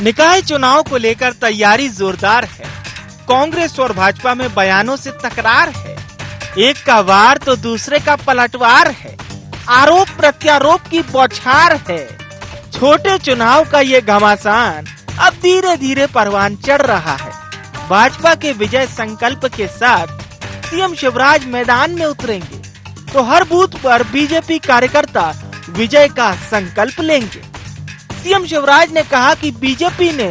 निकाय चुनाव को लेकर तैयारी जोरदार है। कांग्रेस और भाजपा में बयानों से तकरार है। एक का वार तो दूसरे का पलटवार है। आरोप प्रत्यारोप की बौछार है। छोटे चुनाव का ये घमासान अब धीरे धीरे परवान चढ़ रहा है। भाजपा के विजय संकल्प के साथ सीएम शिवराज मैदान में उतरेंगे तो हर बूथ पर बीजेपी कार्यकर्ता विजय का संकल्प लेंगे। सीएम शिवराज ने कहा कि बीजेपी ने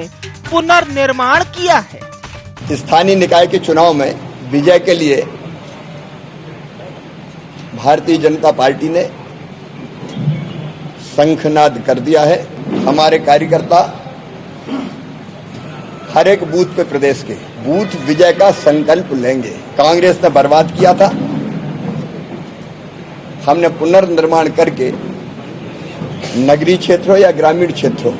पुनर्निर्माण किया है। स्थानीय निकाय के चुनाव में विजय के लिए भारतीय जनता पार्टी ने शंखनाद कर दिया है। हमारे कार्यकर्ता हर एक बूथ पे प्रदेश के बूथ विजय का संकल्प लेंगे। कांग्रेस ने बर्बाद किया था, हमने पुनर्निर्माण करके नगरीय क्षेत्रों या ग्रामीण क्षेत्रों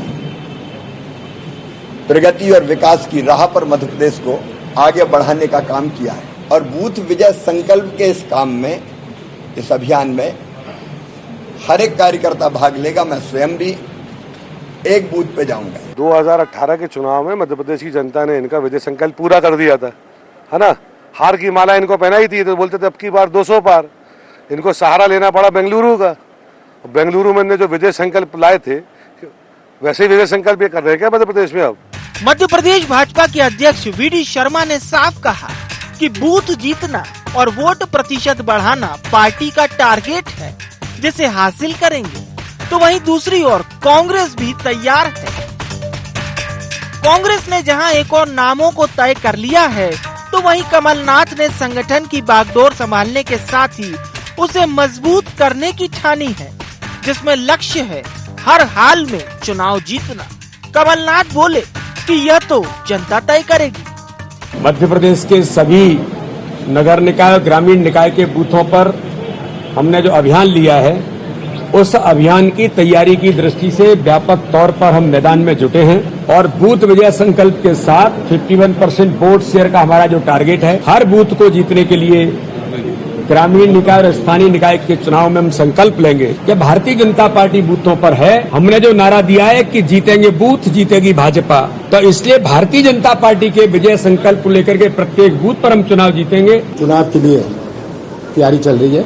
प्रगति और विकास की राह पर मध्य प्रदेश को आगे बढ़ाने का काम किया है। और बूथ विजय संकल्प के इस काम में, इस अभियान में हर एक कार्यकर्ता भाग लेगा। मैं स्वयं भी एक बूथ पे जाऊंगा। 2018 के चुनाव में मध्य प्रदेश की जनता ने इनका विजय संकल्प पूरा कर दिया था, है ना। हार की माला इनको पहनाई थी तो बोलते थे अब की बार 200 पार। इनको सहारा लेना पड़ा बेंगलुरु का। बेंगलुरु में जो विजय संकल्प लाए थे वैसे ही विजय संकल्प ये कर रहे हैं क्या मध्य प्रदेश में अब? मध्य प्रदेश भाजपा के अध्यक्ष वीडी शर्मा ने साफ कहा कि बूथ जीतना और वोट प्रतिशत बढ़ाना पार्टी का टारगेट है, जिसे हासिल करेंगे। तो वहीं दूसरी ओर कांग्रेस भी तैयार है। कांग्रेस ने जहां एक और नामों को तय कर लिया है, तो वहीं कमलनाथ ने संगठन की बागडोर संभालने के साथ ही उसे मजबूत करने की ठानी है, जिसमें लक्ष्य है हर हाल में चुनाव जीतना। कमलनाथ बोले कि यह तो जनता तय करेगी। मध्य प्रदेश के सभी नगर निकाय और ग्रामीण निकाय के बूथों पर हमने जो अभियान लिया है, उस अभियान की तैयारी की दृष्टि से व्यापक तौर पर हम मैदान में जुटे हैं और बूथ विजय संकल्प के साथ 51% वोट शेयर का हमारा जो टारगेट है, हर बूथ को जीतने के लिए ग्रामीण निकाय और स्थानीय निकाय के चुनाव में हम संकल्प लेंगे कि भारतीय जनता पार्टी बूथों पर है। हमने जो नारा दिया है कि जीतेंगे बूथ, जीतेगी भाजपा, तो इसलिए भारतीय जनता पार्टी के विजय संकल्प को लेकर के प्रत्येक बूथ पर हम चुनाव जीतेंगे। चुनाव के लिए तैयारी चल रही है।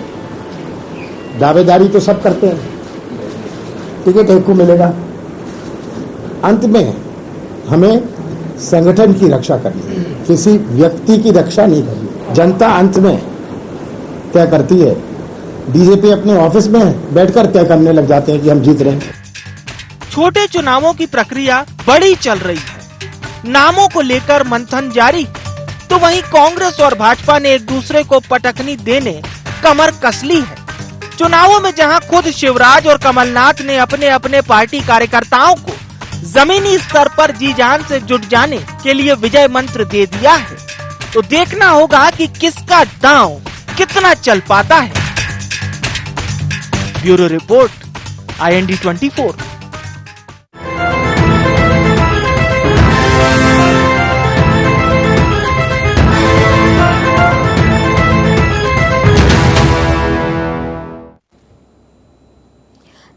दावेदारी तो सब करते हैं, टिकट एक को मिलेगा। अंत में हमें संगठन की रक्षा करनी है, किसी व्यक्ति की रक्षा नहीं करनी। जनता अंत में तय करती है। बीजेपी अपने ऑफिस में बैठकर तय करने लग जाते हैं कि हम जीत रहे हैं। छोटे चुनावों की प्रक्रिया बड़ी चल रही है। नामों को लेकर मंथन जारी, तो वहीं कांग्रेस और भाजपा ने एक दूसरे को पटकनी देने कमर कस ली है। चुनावों में जहां खुद शिवराज और कमलनाथ ने अपने अपने पार्टी कार्यकर्ताओं को जमीनी स्तर पर जी जान से जुट जाने के लिए विजय मंत्र दे दिया है, तो देखना होगा कि किसका दांव कितना चल पाता है। Bureau report, IND 24।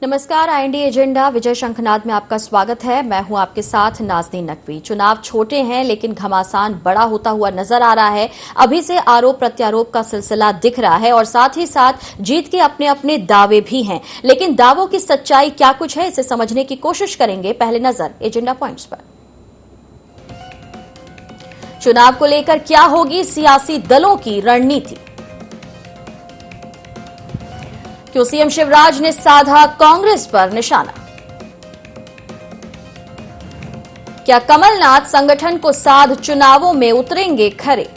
नमस्कार, IND एजेंडा विजय शंखनाद में आपका स्वागत है। मैं हूं आपके साथ नाज़नीन नकवी। चुनाव छोटे हैं लेकिन घमासान बड़ा होता हुआ नजर आ रहा है। अभी से आरोप प्रत्यारोप का सिलसिला दिख रहा है और साथ ही साथ जीत के अपने अपने दावे भी हैं। लेकिन दावों की सच्चाई क्या कुछ है, इसे समझने की कोशिश करेंगे। पहले नजर एजेंडा पॉइंट्स पर। चुनाव को लेकर क्या होगी सियासी दलों की रणनीति? क्यों सीएम शिवराज ने साधा कांग्रेस पर निशाना? क्या कमलनाथ संगठन को साध चुनावों में उतरेंगे खरे?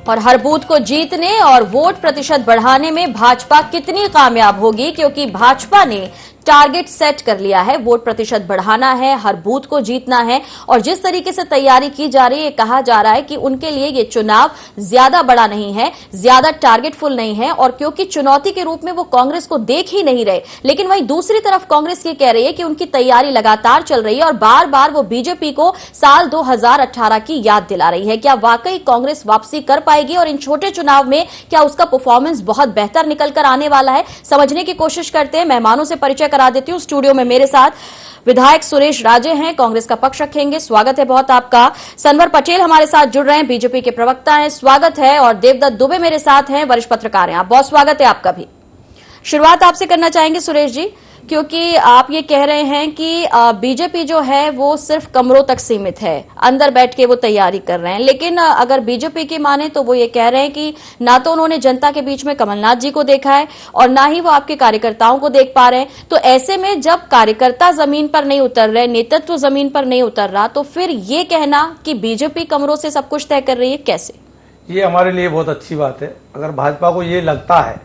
और हर बूथ को जीतने और वोट प्रतिशत बढ़ाने में भाजपा कितनी कामयाब होगी, क्योंकि भाजपा ने टारगेट सेट कर लिया है, वोट प्रतिशत बढ़ाना है, हर बूथ को जीतना है। और जिस तरीके से तैयारी की जा रही है, कहा जा रहा है कि उनके लिए ये चुनाव ज्यादा बड़ा नहीं है, ज्यादा टारगेटफुल नहीं है, और क्योंकि चुनौती के रूप में वो कांग्रेस को देख ही नहीं रहे। लेकिन वहीं दूसरी तरफ कांग्रेस ये कह रही है कि उनकी तैयारी लगातार चल रही है और बार बार वो बीजेपी को साल 2018 की याद दिला रही है। क्या वाकई कांग्रेस वापसी कर पाएगी और इन छोटे चुनाव में क्या उसका परफॉर्मेंस बहुत बेहतर निकल कर आने वाला है? समझने की कोशिश करते हैं, मेहमानों से परिचय करा देती हूँ। स्टूडियो में मेरे साथ विधायक सुरेश राजे हैं, कांग्रेस का पक्ष रखेंगे। स्वागत है बहुत आपका। सनवर पटेल हमारे साथ जुड़ रहे हैं, बीजेपी के प्रवक्ता हैं, स्वागत है। और देवदत्त दुबे मेरे साथ हैं, वरिष्ठ पत्रकार हैं। आप बहुत स्वागत है आपका भी। शुरुआत आपसे करना चाहेंगे सुरेश जी, क्योंकि आप ये कह रहे हैं कि बीजेपी जो है वो सिर्फ कमरों तक सीमित है, अंदर बैठ के वो तैयारी कर रहे हैं। लेकिन अगर बीजेपी की माने तो वो ये कह रहे हैं कि ना तो उन्होंने जनता के बीच में कमलनाथ जी को देखा है और ना ही वो आपके कार्यकर्ताओं को देख पा रहे हैं। तो ऐसे में जब कार्यकर्ता जमीन पर नहीं उतर रहे, नेतृत्व जमीन पर नहीं उतर रहा, तो फिर ये कहना कि बीजेपी कमरों से सब कुछ तय कर रही है, कैसे? ये हमारे लिए बहुत अच्छी बात है। अगर भाजपा को ये लगता है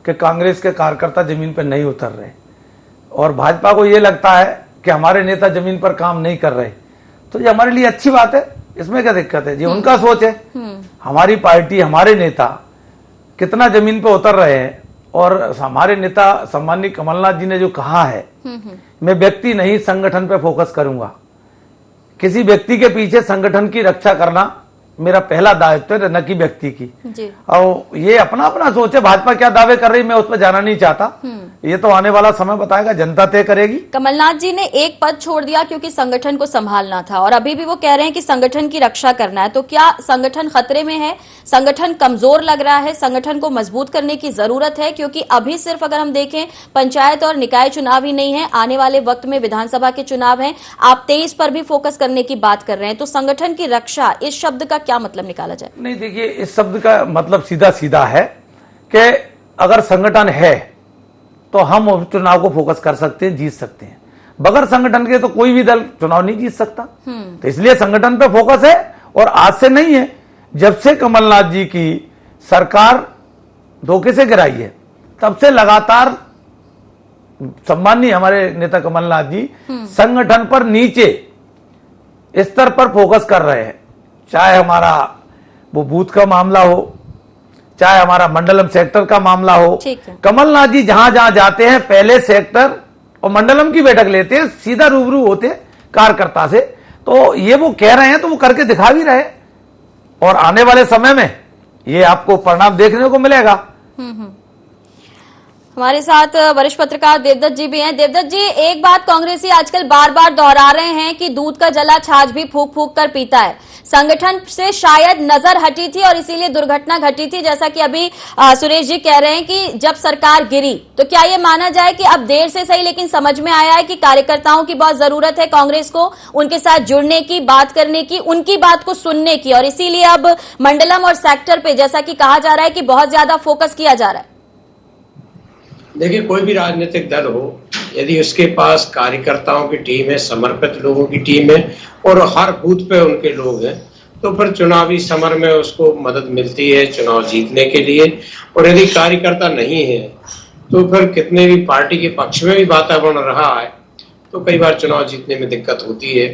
कि कांग्रेस के कार्यकर्ता जमीन पर नहीं उतर रहे और भाजपा को ये लगता है कि हमारे नेता जमीन पर काम नहीं कर रहे, तो ये हमारे लिए अच्छी बात है। इसमें क्या दिक्कत है? ये उनका सोच है। हमारी पार्टी, हमारे नेता कितना जमीन पर उतर रहे हैं। और हमारे नेता सम्माननीय कमलनाथ जी ने जो कहा है, मैं व्यक्ति नहीं संगठन पे फोकस करूंगा। किसी व्यक्ति के पीछे संगठन की रक्षा करना मेरा पहला दायित्व है, न कि व्यक्ति की जी। और ये अपना अपना सोच है। भाजपा क्या दावे कर रही मैं उस पर जाना नहीं चाहता। ये तो आने वाला समय बताएगा, जनता तय करेगी। कमलनाथ जी ने एक पद छोड़ दिया क्योंकि संगठन को संभालना था, और अभी भी वो कह रहे हैं कि संगठन की रक्षा करना है। तो क्या संगठन खतरे में है? संगठन कमजोर लग रहा है? संगठन को मजबूत करने की जरूरत है? क्योंकि अभी सिर्फ अगर हम देखें पंचायत और निकाय चुनाव ही नहीं है, आने वाले वक्त में विधानसभा के चुनाव हैं। आप 23 पर भी फोकस करने की बात कर रहे हैं। तो संगठन की रक्षा, इस शब्द का क्या मतलब निकाला जाए? नहीं, देखिए, इस शब्द का मतलब सीधा सीधा है कि अगर संगठन है तो हम चुनाव को फोकस कर सकते हैं, जीत सकते हैं। बगैर संगठन के तो कोई भी दल चुनाव नहीं जीत सकता। तो इसलिए संगठन पे फोकस है। और आज से नहीं है, जब से कमलनाथ जी की सरकार धोखे से गिराई है, तब से लगातार सम्माननीय हमारे नेता कमलनाथ जी संगठन पर नीचे स्तर पर फोकस कर रहे हैं। चाहे हमारा वो बूथ का मामला हो, चाहे हमारा मंडलम सेक्टर का मामला हो। कमलनाथ जी जहां जहां जाते हैं पहले सेक्टर और मंडलम की बैठक लेते हैं, सीधा रूबरू होते हैं कार्यकर्ता से। तो ये वो कह रहे हैं तो वो करके दिखा भी रहे, और आने वाले समय में ये आपको परिणाम देखने को मिलेगा। हमारे साथ वरिष्ठ पत्रकार देवदत्त जी भी हैं। देवदत्त जी, एक बात कांग्रेसी आजकल बार बार दोहरा रहे हैं कि दूध का जला छाछ भी फूंक फूंक कर पीता है। संगठन से शायद नजर हटी थी और इसीलिए दुर्घटना घटी थी, जैसा कि अभी सुरेश जी कह रहे हैं कि जब सरकार गिरी, तो क्या ये माना जाए कि अब देर से सही लेकिन समझ में आया है कि कार्यकर्ताओं की बहुत जरूरत है कांग्रेस को उनके साथ जुड़ने की, बात करने की, उनकी बात को सुनने की, और इसीलिए अब मंडलम और सेक्टर पे, जैसा कि कहा जा रहा है, कि बहुत ज्यादा फोकस किया जा रहा है? देखिए, कोई भी राजनीतिक दल हो, यदि उसके पास कार्यकर्ताओं की टीम है, समर्पित लोगों की टीम है और हर बूथ पे उनके लोग हैं, तो फिर चुनावी समर में उसको मदद मिलती है चुनाव जीतने के लिए। और यदि कार्यकर्ता नहीं है तो फिर कितने भी पार्टी के पक्ष में भी वातावरण रहा है तो कई बार चुनाव जीतने में दिक्कत होती है।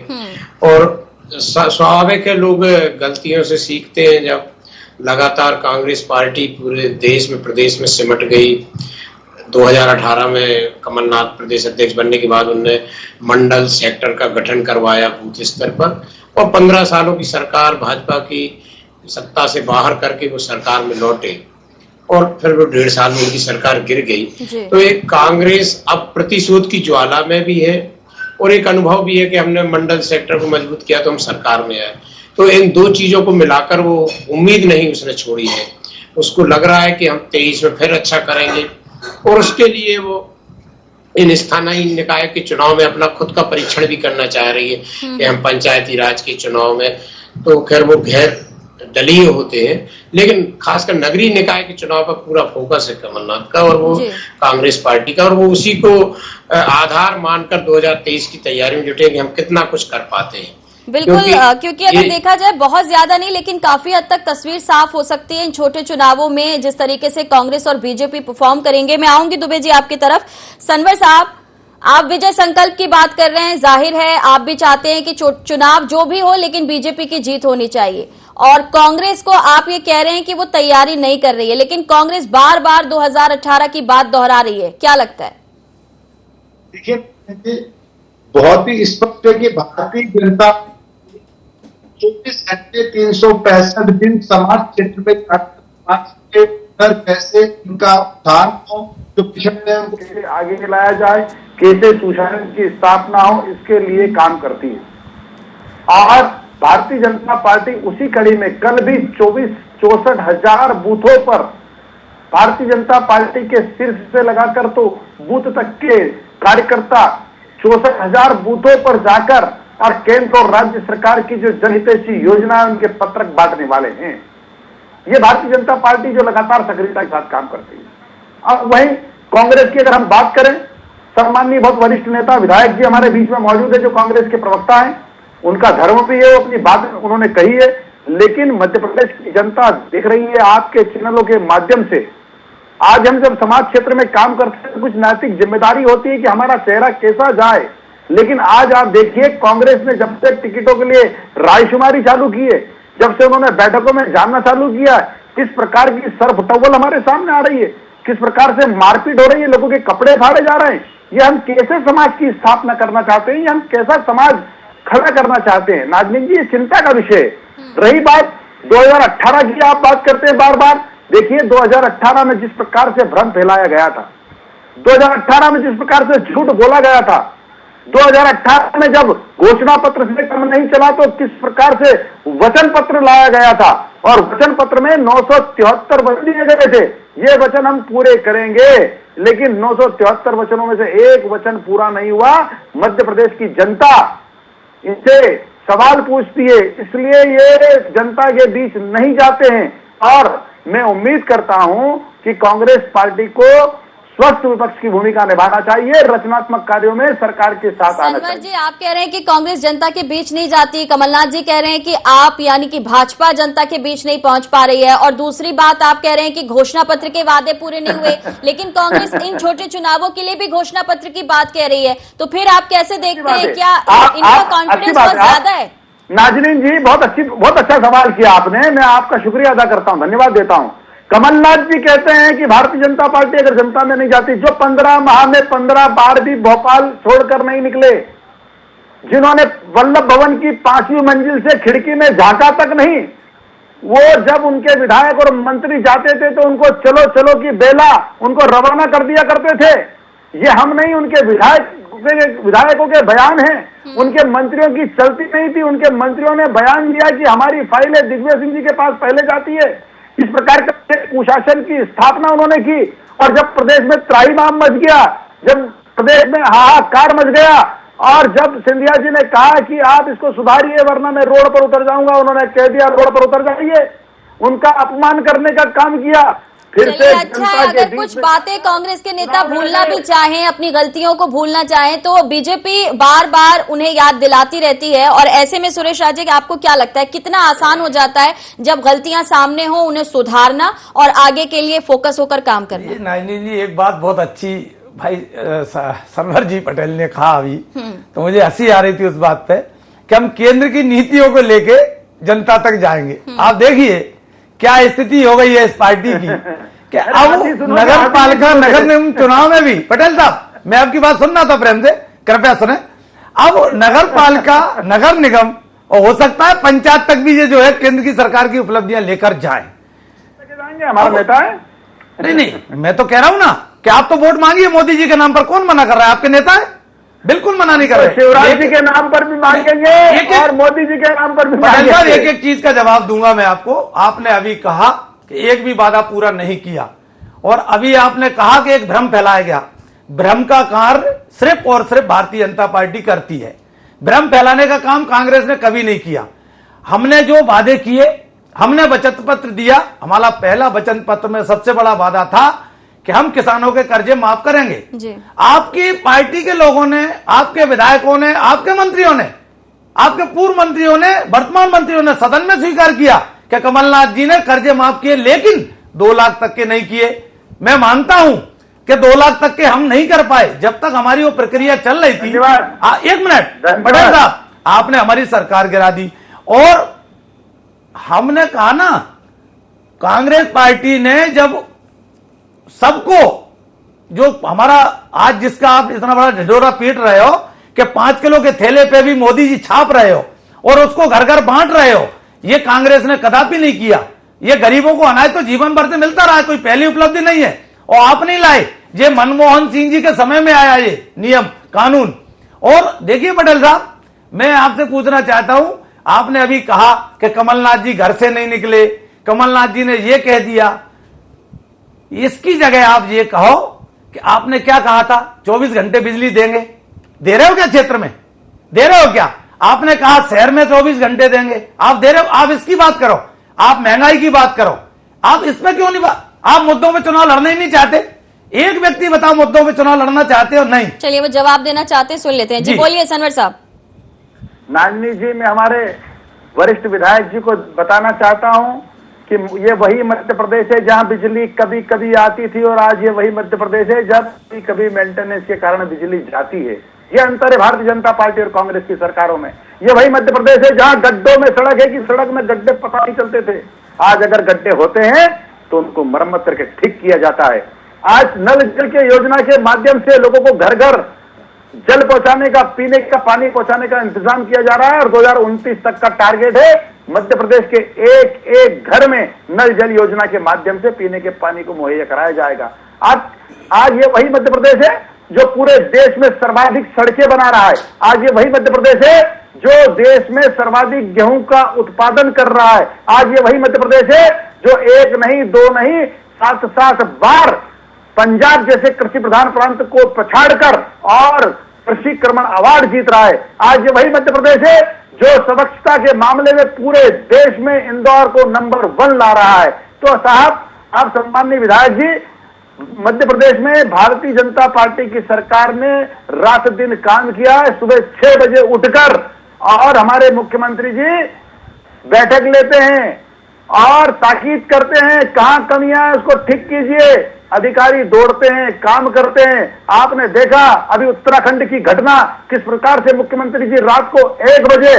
और स्वाभाविक है, लोग गलतियों से सीखते हैं। जब लगातार कांग्रेस पार्टी पूरे देश में, प्रदेश में सिमट गई, 2018 में कमलनाथ प्रदेश अध्यक्ष बनने के बाद उन्होंने मंडल सेक्टर का गठन करवाया बूथ स्तर पर, और 15 सालों की सरकार भाजपा की सत्ता से बाहर करके वो सरकार में लौटे, और फिर वो 1.5 साल में उनकी सरकार गिर गई। तो एक कांग्रेस अब प्रतिशोध की ज्वाला में भी है और एक अनुभव भी है कि हमने मंडल सेक्टर को मजबूत किया तो हम सरकार में आए। तो इन दो चीजों को मिलाकर वो उम्मीद नहीं उसने छोड़ी है। उसको लग रहा है कि हम 23 में फिर अच्छा करेंगे, और उसके लिए वो इन स्थानीय निकाय के चुनाव में अपना खुद का परीक्षण भी करना चाह रही है कि हम पंचायती राज के चुनाव में, तो खैर वो गैर दलीय होते हैं, लेकिन खासकर नगरीय निकाय के चुनाव पर पूरा फोकस है कमलनाथ का और वो कांग्रेस पार्टी का, और वो उसी को आधार मानकर 2023 की तैयारी में जुटे कि हम कितना कुछ कर पाते हैं। बिल्कुल, क्योंकि अगर देखा जाए बहुत ज्यादा नहीं लेकिन काफी हद तक तस्वीर साफ हो सकती है इन छोटे चुनावों में, जिस तरीके से कांग्रेस और बीजेपी परफॉर्म करेंगे। मैं आऊंगी दुबे जी आपकी तरफ। सनवर साहब, आप विजय संकल्प की बात कर रहे हैं, जाहिर है आप भी चाहते हैं कि चुनाव जो भी हो लेकिन बीजेपी की जीत होनी चाहिए, और कांग्रेस को आप ये कह रहे हैं कि वो तैयारी नहीं कर रही है, लेकिन कांग्रेस बार बार 2018 की बात दोहरा रही है, क्या लगता है? देखिए, बहुत ही स्पष्ट है कि भारतीय जनता 24 घंटे 365 दिन समाज क्षेत्र में कैसे इनका उत्थान हो जो पिछड़े हैं कैसे आगे लाया जाए, कैसे सुशासन की स्थापना हो, इसके लिए काम करती है। और भारतीय जनता पार्टी उसी कड़ी में कल भी 64 हजार बूथों पर भारतीय जनता पार्टी के शीर्ष से लगाकर तो बूथ तक के कार्यकर्ता 64 हजार बूथों पर जाकर और केंद्र और राज्य सरकार की जो जनहितैषी योजना है उनके पत्रक बांटने वाले हैं। ये भारतीय जनता पार्टी जो लगातार सक्रियता के साथ काम करती है। अब वहीं कांग्रेस की अगर हम बात करें, सम्माननीय बहुत वरिष्ठ नेता विधायक जी हमारे बीच में मौजूद है जो कांग्रेस के प्रवक्ता हैं, उनका धर्म भी है, वो अपनी बात उन्होंने कही है, लेकिन मध्य प्रदेश की जनता देख रही है आपके चैनलों के माध्यम से। आज हम जब समाज क्षेत्र में काम करते हैं कुछ नैतिक जिम्मेदारी होती है कि हमारा चेहरा कैसा जाए, लेकिन आज आप देखिए कांग्रेस ने जब से टिकटों के लिए रायशुमारी चालू की है, जब से उन्होंने बैठकों में जाना चालू किया, किस प्रकार की सरफटौल हमारे सामने आ रही है, किस प्रकार से मारपीट हो रही है, लोगों के कपड़े फाड़े जा रहे हैं। ये हम कैसे समाज की स्थापना करना चाहते हैं, ये हम कैसा समाज खड़ा करना चाहते हैं, नाजनीन जी ये चिंता का विषय है। रही बात 2018 की, आप बात करते हैं बार बार, देखिए 2018 में जिस प्रकार से भ्रम फैलाया गया था, 2018 में जिस प्रकार से झूठ बोला गया था, 2018 में जब घोषणा पत्र से कम नहीं चला तो किस प्रकार से वचन पत्र लाया गया था, और वचन पत्र में 973 वचन दिए गए थे, ये वचन हम पूरे करेंगे, लेकिन 973 वचनों में से एक वचन पूरा नहीं हुआ। मध्य प्रदेश की जनता इनसे सवाल पूछती है, इसलिए ये जनता के बीच नहीं जाते हैं। और मैं उम्मीद करता हूं कि कांग्रेस पार्टी को स्वस्थ विपक्ष की भूमिका निभाना चाहिए, रचनात्मक कार्यों में सरकार के साथ आना चाहिए। जी आप कह रहे हैं कि कांग्रेस जनता के बीच नहीं जाती, कमलनाथ जी कह रहे हैं कि आप यानी कि भाजपा जनता के बीच नहीं पहुंच पा रही है, और दूसरी बात आप कह रहे हैं कि घोषणा पत्र के वादे पूरे नहीं हुए, लेकिन कांग्रेस इन छोटे चुनावों के लिए भी घोषणा पत्र की बात कह रही है, तो फिर आप कैसे देखते हैं, क्या इनका कॉन्फिडेंस बहुत ज्यादा है? नाजरीन जी बहुत अच्छा सवाल किया आपने, मैं आपका शुक्रिया अदा करता हूं, धन्यवाद देता हूं। कमलनाथ जी कहते हैं कि भारतीय जनता पार्टी अगर जनता में नहीं जाती, जो 15 माह में 15 बार भी भोपाल छोड़कर नहीं निकले, जिन्होंने वल्लभ भवन की 5वीं मंजिल से खिड़की में झांका तक नहीं, वो जब उनके विधायक और मंत्री जाते थे तो उनको चलो चलो की बेला उनको रवाना कर दिया करते थे। ये हम नहीं, उनके विधायकों के बयान हैं, उनके मंत्रियों की चलती नहीं थी, उनके मंत्रियों ने बयान दिया कि हमारी फाइलें दिग्विजय सिंह जी के पास पहले जाती है। इस प्रकार का कुशासन की स्थापना उन्होंने की, और जब प्रदेश में त्राहिमाम मच गया, जब प्रदेश में हाहाकार मच गया, और जब सिंधिया जी ने कहा कि आप इसको सुधारिए वरना मैं रोड पर उतर जाऊंगा, उन्होंने कह दिया रोड पर उतर जाइए, उनका अपमान करने का काम किया। फिर से अच्छा है, अगर कुछ बातें कांग्रेस के नेता भूलना भी चाहें, अपनी गलतियों को भूलना चाहें, तो बीजेपी बार बार उन्हें याद दिलाती रहती है, और ऐसे में सुरेश राजे आपको क्या लगता है कितना आसान हो जाता है जब गलतियां सामने हो उन्हें सुधारना और आगे के लिए फोकस होकर काम करना? नाजनीन जी एक बात बहुत अच्छी भाई सरवर जी पटेल ने कहा अभी, तो मुझे हंसी आ रही थी उस बात पे कि हम केंद्र की नीतियों को लेके जनता तक जाएंगे। आप देखिए क्या स्थिति हो गई है इस पार्टी की कि अब नगर पालिका नगर निगम चुनाव में भी, पटेल साहब मैं आपकी बात सुनना था प्रेम से, कृपया सुने, अब नगर पालिका नगर निगम और हो सकता है पंचायत तक भी ये जो है केंद्र की सरकार की उपलब्धियां लेकर जाए। हमारा नेता है, नहीं मैं तो कह रहा हूं ना कि आप तो वोट मांगिए मोदी जी के नाम पर, कौन मना कर रहा है? आपके नेता है, बिल्कुल मना नहीं कर रहे। शिवराज जी के नाम पर भी मांगेंगे और मोदी जी के नाम पर भी मांगेंगे। एक एक चीज का जवाब दूंगा मैं आपको। आपने अभी कहा कि एक भी वादा पूरा नहीं किया, और अभी आपने कहा कि एक भ्रम फैलाया गया। भ्रम का कार्य सिर्फ और सिर्फ भारतीय जनता पार्टी करती है, भ्रम फैलाने का काम कांग्रेस ने कभी नहीं किया। हमने जो वादे किए, हमने वचन पत्र दिया, हमारा पहला वचन पत्र में सबसे बड़ा वादा था कि हम किसानों के कर्जे माफ करेंगे जी। आपकी पार्टी के लोगों ने, आपके विधायकों ने, आपके मंत्रियों ने, आपके पूर्व मंत्रियों ने, वर्तमान मंत्रियों ने सदन में स्वीकार किया कि कमलनाथ जी ने कर्जे माफ किए, लेकिन 2 लाख तक के नहीं किए। मैं मानता हूं कि 2 लाख तक के हम नहीं कर पाए जब तक हमारी वो प्रक्रिया चल रही थी। एक मिनट पटेल साहब, आपने हमारी सरकार गिरा दी, और हमने कहा ना कांग्रेस पार्टी ने जब सबको, जो हमारा आज जिसका आप इतना बड़ा ढिढोरा पीट रहे हो कि 5 किलो के थैले पे भी मोदी जी छाप रहे हो और उसको घर घर बांट रहे हो, ये कांग्रेस ने कदापि नहीं किया। ये गरीबों को अनाज तो जीवन भर से मिलता रहा है, कोई पहली उपलब्धि नहीं है, और आप नहीं लाए। ये मनमोहन सिंह जी के समय में आया ये नियम कानून। और देखिए पटेल साहब, मैं आपसे पूछना चाहता हूं, आपने अभी कहा कि कमलनाथ जी घर से नहीं निकले, कमलनाथ जी ने ये कह दिया। इसकी जगह आप ये कहो कि आपने क्या कहा था, 24 घंटे बिजली देंगे। दे रहे हो क्या क्षेत्र में? दे रहे हो क्या? आपने कहा शहर में 24 घंटे देंगे, आप दे रहे हो? आप इसकी बात करो, आप महंगाई की बात करो, आप इसमें क्यों नहीं आप मुद्दों पे चुनाव लड़ना ही नहीं चाहते? एक व्यक्ति बताओ मुद्दों पे चुनाव लड़ना चाहते हो? नहीं। चलिए वो जवाब देना चाहते हैं, सुन लेते हैं। जी बोलिए सनवर साहब। नाजनी जी, मैं हमारे वरिष्ठ विधायक जी को बताना चाहता हूं कि ये वही मध्य प्रदेश है जहां बिजली कभी कभी आती थी, और आज ये वही मध्य प्रदेश है जब कभी मेंटेनेंस के कारण बिजली जाती है। ये अंतर है भारतीय जनता पार्टी और कांग्रेस की सरकारों में। ये वही मध्य प्रदेश है जहां गड्ढों में सड़क है कि सड़क में गड्ढे पता नहीं चलते थे। आज अगर गड्ढे होते हैं तो उनको मरम्मत करके ठीक किया जाता है। आज नल जल के योजना के माध्यम से लोगों को घर घर जल पहुंचाने का, पीने का पानी पहुंचाने का इंतजाम किया जा रहा है, और 2029 तक का टारगेट है मध्य प्रदेश के एक एक घर में नल जल योजना के माध्यम से पीने के पानी को मुहैया कराया जाएगा। आज ये वही मध्य प्रदेश है जो पूरे देश में सर्वाधिक सड़कें बना रहा है। आज ये वही मध्य प्रदेश है जो देश में सर्वाधिक गेहूं का उत्पादन कर रहा है। आज ये वही मध्य प्रदेश है जो एक नहीं, दो नहीं, 7 बार पंजाब जैसे कृषि प्रधान प्रांत को पछाड़कर और कृषि कर्मण अवार्ड जीत रहा है। आज ये वही मध्य प्रदेश है जो स्वच्छता के मामले में पूरे देश में इंदौर को नंबर 1 ला रहा है। तो साहब, आप सम्माननीय विधायक जी, मध्य प्रदेश में भारतीय जनता पार्टी की सरकार ने रात दिन काम किया है। सुबह 6 बजे उठकर और हमारे मुख्यमंत्री जी बैठक लेते हैं और ताकीद करते हैं, कहां कमियां है उसको ठीक कीजिए। अधिकारी दौड़ते हैं, काम करते हैं। आपने देखा अभी उत्तराखंड की घटना, किस प्रकार से मुख्यमंत्री जी रात को 1 बजे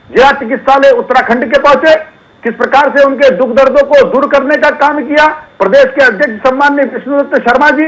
जिला चिकित्सालय उत्तराखंड के पहुंचे, किस प्रकार से उनके दुख दर्दों को दूर करने का काम किया। प्रदेश के अध्यक्ष सम्माननीय विष्णुदत्त शर्मा जी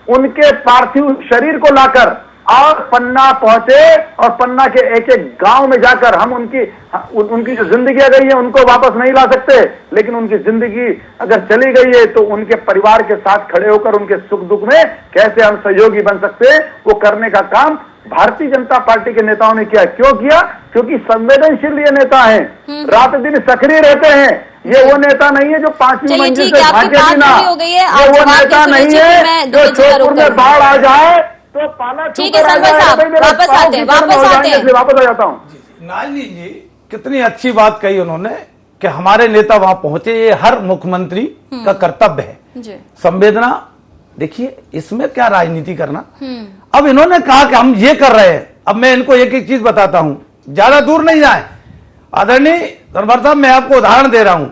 उनके पार्थिव शरीर को लाकर और पन्ना पहुंचे, और पन्ना के एक एक गांव में जाकर हम उनकी जो जिंदगी गई है उनको वापस नहीं ला सकते, लेकिन उनकी जिंदगी अगर चली गई है तो उनके परिवार के साथ खड़े होकर उनके सुख दुख में कैसे हम सहयोगी बन सकते हैं, वो करने का काम भारतीय जनता पार्टी के नेताओं ने किया। क्यों किया? क्योंकि संवेदनशील ये नेता हैं, रात दिन सक्रिय रहते हैं। ये वो नेता नहीं है जो 5वीं मंजिल से भाग्य बिना, ये वो नेता नहीं है जो जोधपुर में बाढ़ आ जाए तो पाला। ठीक है सनवर साहब, वापस आते हैं। वापस आ जाता हूँ। नाजनी जी, कितनी अच्छी बात कही उन्होंने कि हमारे नेता वहां पहुंचे। ये हर मुख्यमंत्री का कर्तव्य है। संवेदना, देखिए इसमें क्या राजनीति करना। अब इन्होंने कहा कि हम ये कर रहे हैं। अब मैं इनको एक एक चीज बताता हूं, ज्यादा दूर नहीं जाए। आदरणीय सनवर साहब, मैं आपको उदाहरण दे रहा हूं।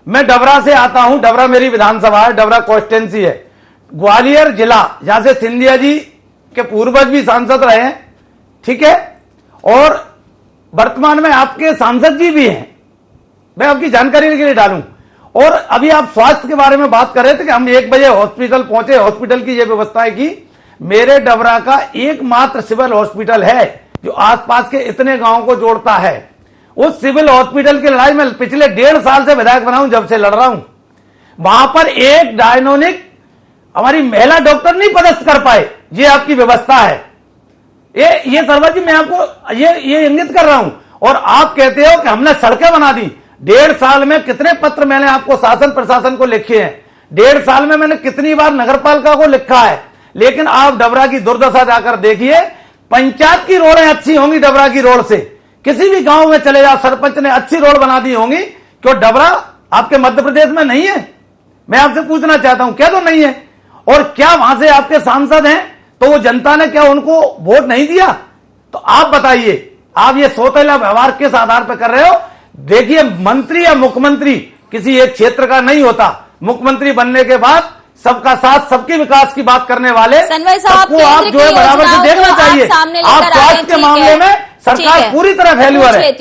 मैं डबरा से आता हूं, डबरा मेरी विधानसभा है, डबरा कॉन्स्टिट्यूंसी है। ग्वालियर जिला, जहां से सिंधिया जी के पूर्वज भी सांसद रहे हैं, ठीक है, और वर्तमान में आपके सांसद जी भी हैं। मैं आपकी जानकारी के लिए डालूं। और अभी आप स्वास्थ्य के बारे में बात कर रहे थे कि हम 1 बजे हॉस्पिटल पहुंचे, हॉस्पिटल की ये व्यवस्था है कि मेरे डबरा का एकमात्र सिविल हॉस्पिटल है जो आसपास के इतने गांवों को जोड़ता है। उस सिविल हॉस्पिटल की लड़ाई में पिछले 1.5 साल से विधायक बना हूं, जब से लड़ रहा हूं। वहां पर एक डायनोनिक हमारी महिला डॉक्टर नहीं पदस्थ कर पाए। ये आपकी व्यवस्था है। ये सरवर जी, मैं आपको ये इंगित कर रहा हूं। और आप कहते हो कि हमने सड़कें बना दी। 1.5 साल में कितने पत्र मैंने आपको शासन प्रशासन को लिखे हैं। 1.5 साल में मैंने कितनी बार नगरपालिका को लिखा है। लेकिन आप डबरा की दुर्दशा जाकर देखिए। पंचायत की रोडें अच्छी होंगी डबरा की रोड से, किसी भी गांव में चले जाओ, सरपंच ने अच्छी रोड बना दी होंगी। क्यों डबरा आपके मध्य प्रदेश में नहीं है? मैं आपसे पूछना चाहता हूं, क्या तो नहीं है? और क्या वहां से आपके सांसद हैं तो वो जनता ने क्या उनको वोट नहीं दिया? तो आप बताइए, आप ये सौतेला व्यवहार किस आधार पर कर रहे हो? देखिए, मंत्री या मुख्यमंत्री किसी एक क्षेत्र का नहीं होता। मुख्यमंत्री बनने के बाद सबका साथ, सबके विकास की बात करने वाले सबको आप जो है बराबर से देखना चाहिए। आप स्वास्थ्य के मामले में सरकार पूरी तरह फेल्यूर है,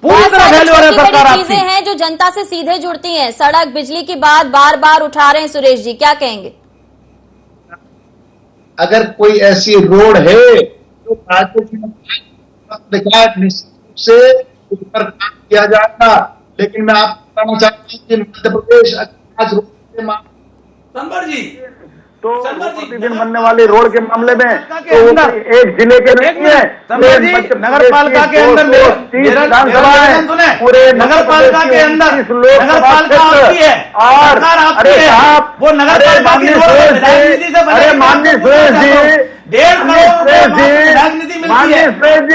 पूरी तरह फेल्यूर है सरकार आपकी। चीजें हैं जो जनता से सीधे जुड़ती हैं। सड़क, बिजली की बात बार बार उठा रहे हैं सुरेश जी, क्या कहेंगे? अगर कोई ऐसी रोड है तो निश्चित से उस पर काम किया जाएगा। लेकिन मैं आपको बताना चाहता हूँ कि मध्य प्रदेश आज रोड के संवर जी, तो शर्मा जी, प्रतिदिन बनने वाली रोड के मामले में के तो वो अंदर- कोई एक जिले के नहीं है, शर्मा जी, नगर पालिका के अंदर विधानसभा है, पूरे नगर पालिका के अंदर नगर पालिका आपकी है, और सरकार आपकी अरे है, साहब, वो नगर अरे पालिका की माननीय रोड सुरेश राजनीति से जी, बनाई अरे माननीय सुरेश जी, 1.5 करोड़ रुपए में राजनीति मिलती माननीय है। सुरेश जी,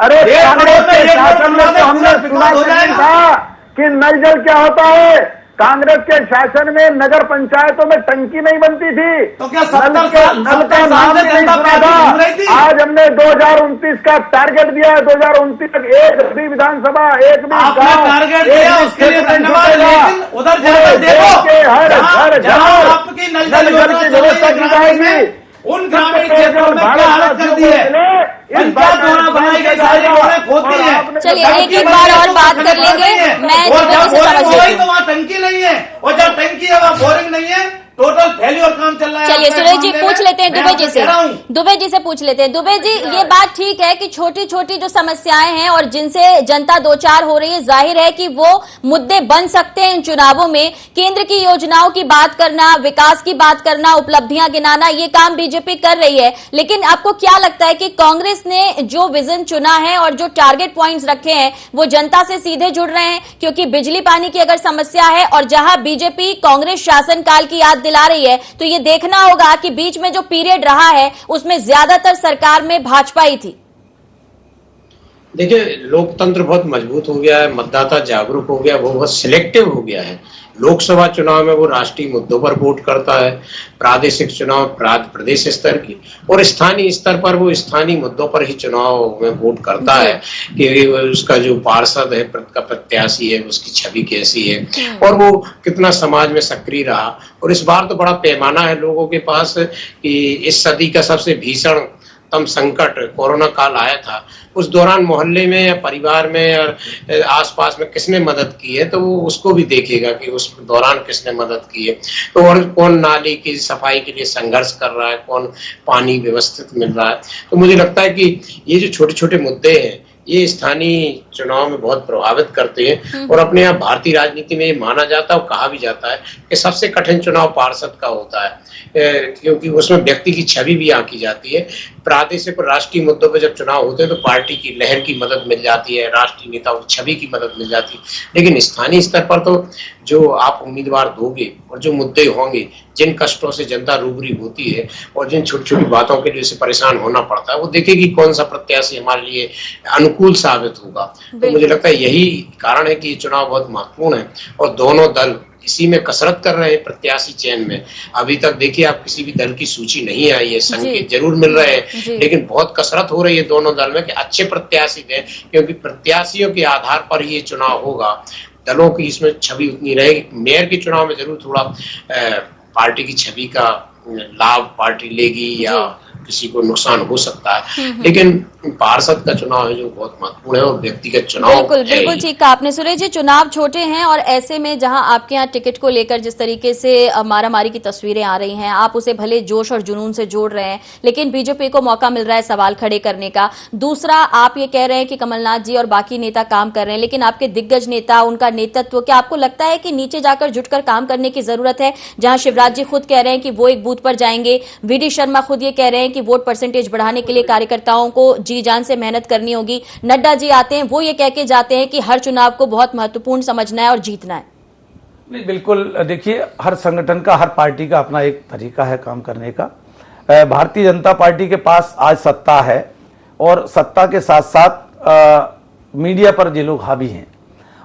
अरे 1.5 कांग्रेस करोड़ में के 1 शासन करोड़ में तो हमने विकास सुना हो नहीं जाएगा। था कि नल जल क्या होता है। कांग्रेस के शासन में नगर पंचायतों में टंकी नहीं बनती थी, तो क्या नल 70 के साल- नल 70 का साल नाम से भी नहीं जनता सुना पार्टी घूम रही थी। था। आज हमने 2029 का टारगेट दिया है, 2029 तक एक भी विधानसभा, एक भी आपने गांव, टारगेट एक दिया, भी उसके लिए क्षेत्र नहीं धन्यवाद, छूटेगा। लेकिन उधर पूरे जाकर देश देखो, के हर जहां- घर जहां घर आपकी नल जल नल जल योजना की चल रही व्यवस्था है की ग्रामीण में, जाएगी। उन ग्रामीण पेयजल क्षेत्रों में भारत क्या हालत कर वासियों दी को है, मिले, इस पंचायत द्वारा बनाई गई सारी रोडें खोदती है। चलिए, एक बार और बात कर लेंगे। मैं और दुबे जब जी से समझ बोरिंग हो लेती गई हूँ। तो वहाँ टंकी नहीं है, और जब टंकी है वहाँ बोरिंग नहीं है, टोटल फेल्योर काम चल रहा है। चलिए आपका सुरेश जी मामले पूछ में। लेते हैं मैं दुबे आपसे जी से। कह रहा हूं। दुबे जी से पूछ लेते हैं। दुबे जी, ये बात ठीक है कि छोटी छोटी जो समस्याएं हैं और जिनसे जनता दो चार हो रही है, जाहिर है कि वो मुद्दे बन सकते हैं इन चुनावों में। केंद्र की योजनाओं की बात करना, विकास की बात करना, उपलब्धियां गिनाना, ये काम बीजेपी कर रही है। लेकिन आपको क्या लगता है कि कांग्रेस ने जो विजन चुना है और जो टारगेट पॉइंट्स रखे हैं वो जनता से सीधे जुड़ रहे हैं? क्योंकि बिजली पानी की अगर समस्या है और जहां बीजेपी कांग्रेस शासनकाल की याद दिला रही है, तो ये देखना होगा कि बीच में जो पीरियड रहा है उसमें ज्यादातर सरकार में भाजपा ही थी। देखिए, लोकतंत्र बहुत मजबूत हो गया है, मतदाता जागरूक हो गया, वो बहुत सिलेक्टिव हो गया है। लोकसभा चुनाव में वो राष्ट्रीय मुद्दों पर वोट करता है, प्रादेशिक चुनाव प्रदेश स्तर की, और स्थानीय स्तर पर वो स्थानीय मुद्दों पर ही चुनाव में वोट करता है कि उसका जो पार्षद है, का प्रत्याशी है, उसकी छवि कैसी है और वो कितना समाज में सक्रिय रहा। और इस बार तो बड़ा पैमाना है लोगों के पास कि इस सदी का सबसे भीषणतम संकट कोरोना काल आया था, उस दौरान मोहल्ले में या परिवार में या आसपास में किसने मदद की है, तो वो उसको भी देखेगा कि उस दौरान किसने मदद की है। तो और कौन नाली की सफाई के लिए संघर्ष कर रहा है, कौन पानी व्यवस्थित मिल रहा है। तो मुझे लगता है कि ये जो छोटे छोटे मुद्दे हैं ये स्थानीय चुनाव में बहुत प्रभावित करते हैं। और अपने यहाँ भारतीय राजनीति में ये माना जाता है और कहा भी जाता है कि सबसे कठिन चुनाव पार्षद का होता है, क्योंकि उसमें व्यक्ति की छवि भी आंकी जाती है। प्रादेशिक और राष्ट्रीय मुद्दों पर जब चुनाव होते हैं तो पार्टी की लहर की मदद मिल जाती है, राष्ट्रीय नेताओं की छवि की मदद मिल जाती है। लेकिन स्थानीय स्तर पर तो जो आप उम्मीदवार दोगे और जो मुद्दे होंगे, जिन कष्टों से जनता रूबरू होती है और जिन छोटी छोटी बातों के लिए उसे परेशान होना पड़ता है, वो देखेगी कौन सा प्रत्याशी हमारे लिए अनुकूल साबित होगा। तो मुझे लगता है यही कारण है कि ये चुनाव बहुत महत्वपूर्ण है और दोनों दल इसी में कसरत कर रहे हैं प्रत्याशी चयन में। अभी तक देखिए, आप किसी भी दल की सूची नहीं आई है, संकेत जरूर मिल रहे हैं, लेकिन बहुत कसरत हो रही है दोनों दल में कि अच्छे प्रत्याशी दें, क्योंकि प्रत्याशियों के आधार पर ही ये चुनाव होगा। दलों की इसमें छवि उतनी रहेगी। मेयर के चुनाव में जरूर थोड़ा पार्टी की छवि का लाभ पार्टी लेगी या किसी को नुकसान हो सकता है, लेकिन पार्षद का चुनाव है जो बहुत महत्वपूर्ण है और व्यक्तिगत चुनाव बिल्कुल बिल्कुल ठीक कहा आपने सुरेश जी। चुनाव छोटे हैं और ऐसे में जहां आपके यहाँ टिकट को लेकर जिस तरीके से मारामारी की तस्वीरें आ रही हैं, आप उसे भले जोश और जुनून से जोड़ रहे हैं, लेकिन बीजेपी को मौका मिल रहा है सवाल खड़े करने का। दूसरा, आप ये कह रहे हैं कि कमलनाथ जी और बाकी नेता काम कर रहे हैं, लेकिन आपके दिग्गज नेता, उनका नेतृत्व, क्या आपको लगता है कि नीचे जाकर जुटकर काम करने की जरूरत है? जहां शिवराज जी खुद कह रहे हैं कि वो एक बूथ पर जाएंगे, वीडी शर्मा खुद ये कह रहे हैं कि वोट परसेंटेज बढ़ाने के लिए कार्यकर्ताओं को जी जान से मेहनत करनी होगी, नड्डा जी आते हैं, वो ये कह के जाते हैं कि हर चुनाव को बहुत महत्वपूर्ण समझना है और जीतना है। नहीं, बिल्कुल देखिए, हर संगठन का, हर पार्टी का अपना एक तरीका है काम करने का। भारतीय जनता पार्टी के पास आज सत्ता है और सत्ता के साथ साथ मीडिया पर ये लोग हावी हैं।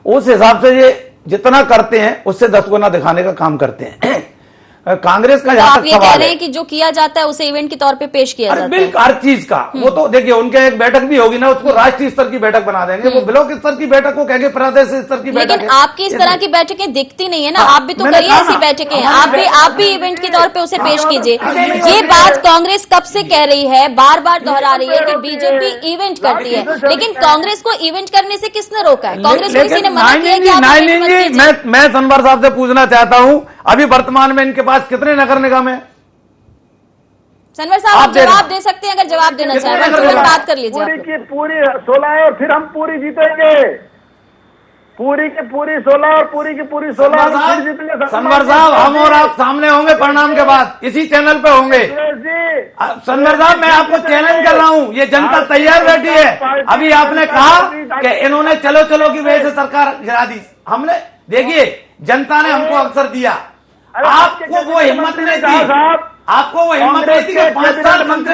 उस हिसाब से ये जितना करते हैं उससे 10 गुना दिखाने का काम करते हैं। कांग्रेस का तो आप ये कह रहे हैं कि जो किया जाता है उसे इवेंट के तौर पे पेश किया जाता है? हर चीज का वो तो देखिए, उनके एक बैठक भी होगी ना, उसको राष्ट्रीय स्तर की बैठक बना देंगे, वो ब्लॉक स्तर की बैठक को कहेंगे प्रादेशिक स्तर की बैठक। लेकिन आपकी इस तरह की बैठकें दिखती नहीं है ना, आप भी तो करिए ऐसी बैठकें, आप भी इवेंट के तौर पे उसे पेश कीजिए। ये बात कांग्रेस कब से कह रही है, बार बार दोहरा रही है कि बीजेपी इवेंट करती है, लेकिन कांग्रेस को इवेंट करने से किसने रोका है? कांग्रेस को किसी ने मना किया कि आप इवेंट मत कीजिए? मैं सनवर साहब से पूछना चाहता हूं, अभी वर्तमान में इनके पास कितने नगर निगम है? सनवर साहब आप जवाब दे सकते हैं, अगर जवाब देना चाहें, तुरंत बात कर लीजिए। पूरी की पूरी 16 है और फिर हम पूरी जीतेंगे। पूरी की पूरी 16 और पूरी की पूरी 16 सनवर साहब, हम और आप सामने होंगे परिणाम के बाद, इसी चैनल पे होंगे। सनवर साहब, मैं आपको चैलेंज कर रहा हूँ, ये जनता तैयार बैठी है। अभी आपने कहा कि इन्होंने चलो चलो की वजह से सरकार गिरा दी। हमने, देखिए, जनता ने हमको अवसर दिया, आपको वो हिम्मत नहीं थी, आपको वो हिम्मत नहीं थी कि 5 साल मंत्री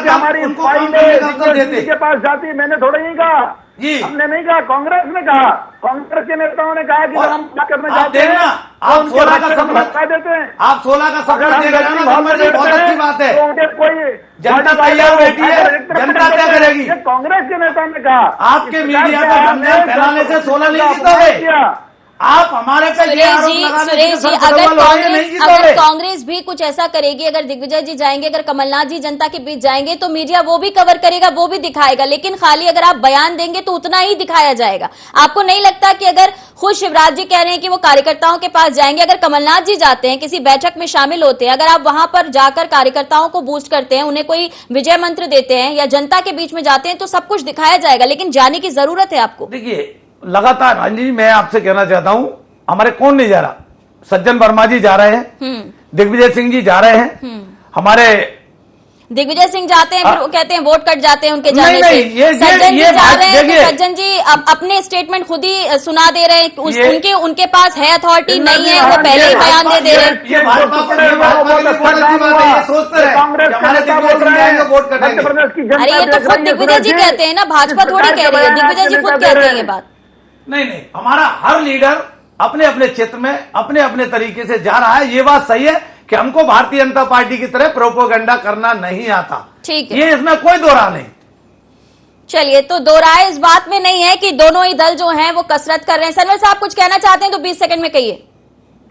हमारी फाइलें के पास जाती। मैंने थोड़ा ही कहा जी, हमने नहीं कहा, कांग्रेस ने कहा, कांग्रेस के नेताओं ने कहा कि हम बात करने जाते हैं, आप 16 का शपथ देते हैं, आप 16 का शपथ दे रहे हैं ना, बहुत अच्छी बात है। कोई जनता तैयार बैठी है, जनता क्या करेगी? कांग्रेस के नेता ने कहा आपके मीडिया को धमकियां फैलाने से 16 नहीं जीतोगे। आप हमारे पे सुरेश जी, अगर कांग्रेस भी कुछ ऐसा करेगी, अगर दिग्विजय जी जाएंगे, अगर कमलनाथ जी जनता के बीच जाएंगे, तो मीडिया वो भी कवर करेगा, वो भी दिखाएगा, लेकिन खाली अगर आप बयान देंगे तो उतना ही दिखाया जाएगा। आपको नहीं लगता कि अगर खुद शिवराज जी कह रहे हैं कि वो कार्यकर्ताओं के पास जाएंगे, अगर कमलनाथ जी जाते हैं, किसी बैठक में शामिल होते हैं, अगर आप वहां पर जाकर कार्यकर्ताओं को बूस्ट करते हैं, उन्हें कोई विजय मंत्र देते हैं या जनता के बीच में जाते हैं, तो सब कुछ दिखाया जाएगा, लेकिन जाने की जरूरत है आपको। देखिए, लगातार अंजलि, मैं आपसे कहना चाहता हूं, हमारे कौन नहीं जा रहा? सज्जन वर्मा जी जा रहे हैं, दिग्विजय सिंह जी जा रहे हैं, हमारे दिग्विजय सिंह जाते हैं, फिर वो कहते हैं वोट कट जाते हैं उनके जाने से। सज्जन जी जा रहे हैं, तो सज्जन जी अपने स्टेटमेंट खुद ही सुना दे रहे हैं, उनके पास है अथॉरिटी नहीं है, वो पहले ही बयान दे रहे हैं। ये भाजपा को सोचते हैं हमारे दिग्विजय सिंह जाएंगे वोट कटेंगे। अरे ये तो खुद दिग्विजय जी कहते हैं ना, भाजपा थोड़ी कह रही है, दिग्विजय जी खुद कहते हैं ये बात। नहीं, हमारा हर लीडर अपने अपने क्षेत्र में अपने अपने तरीके से जा रहा है। ये बात सही है कि हमको भारतीय जनता पार्टी की तरह प्रोपोगंडा करना नहीं आता, ठीक है, ये इसमें कोई दो राय नहीं। चलिए, तो दो राय इस बात में नहीं है कि दोनों ही दल जो हैं वो कसरत कर रहे हैं। सनवर साहब कुछ कहना चाहते हैं तो 20 सेकंड में कहिए।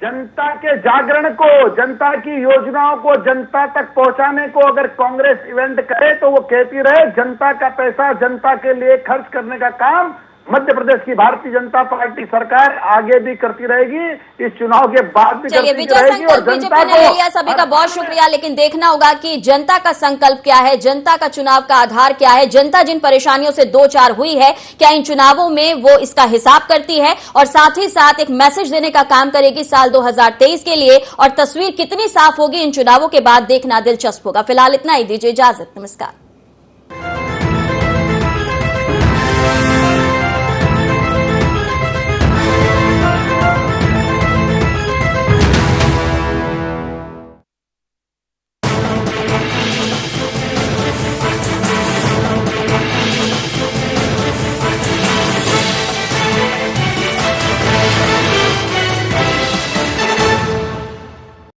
जनता के जागरण को, जनता की योजनाओं को जनता तक पहुंचाने को अगर कांग्रेस इवेंट करे तो वो कहती रहे जनता का पैसा जनता के लिए खर्च करने का काम मध्य प्रदेश की भारतीय जनता पार्टी सरकार आगे भी करती रहेगी, इस चुनाव के बाद भी करती विजय रहेगी। और संकल्प बीजेपी ने ले लिया, सभी का बहुत शुक्रिया, लेकिन देखना होगा कि जनता का संकल्प क्या है, जनता का चुनाव का आधार क्या है, जनता जिन परेशानियों से दो चार हुई है, क्या इन चुनावों में वो इसका हिसाब करती है और साथ ही साथ एक मैसेज देने का काम करेगी साल 2023 के लिए, और तस्वीर कितनी साफ होगी इन चुनावों के बाद देखना दिलचस्प होगा। फिलहाल इतना ही, दीजिए इजाजत, नमस्कार।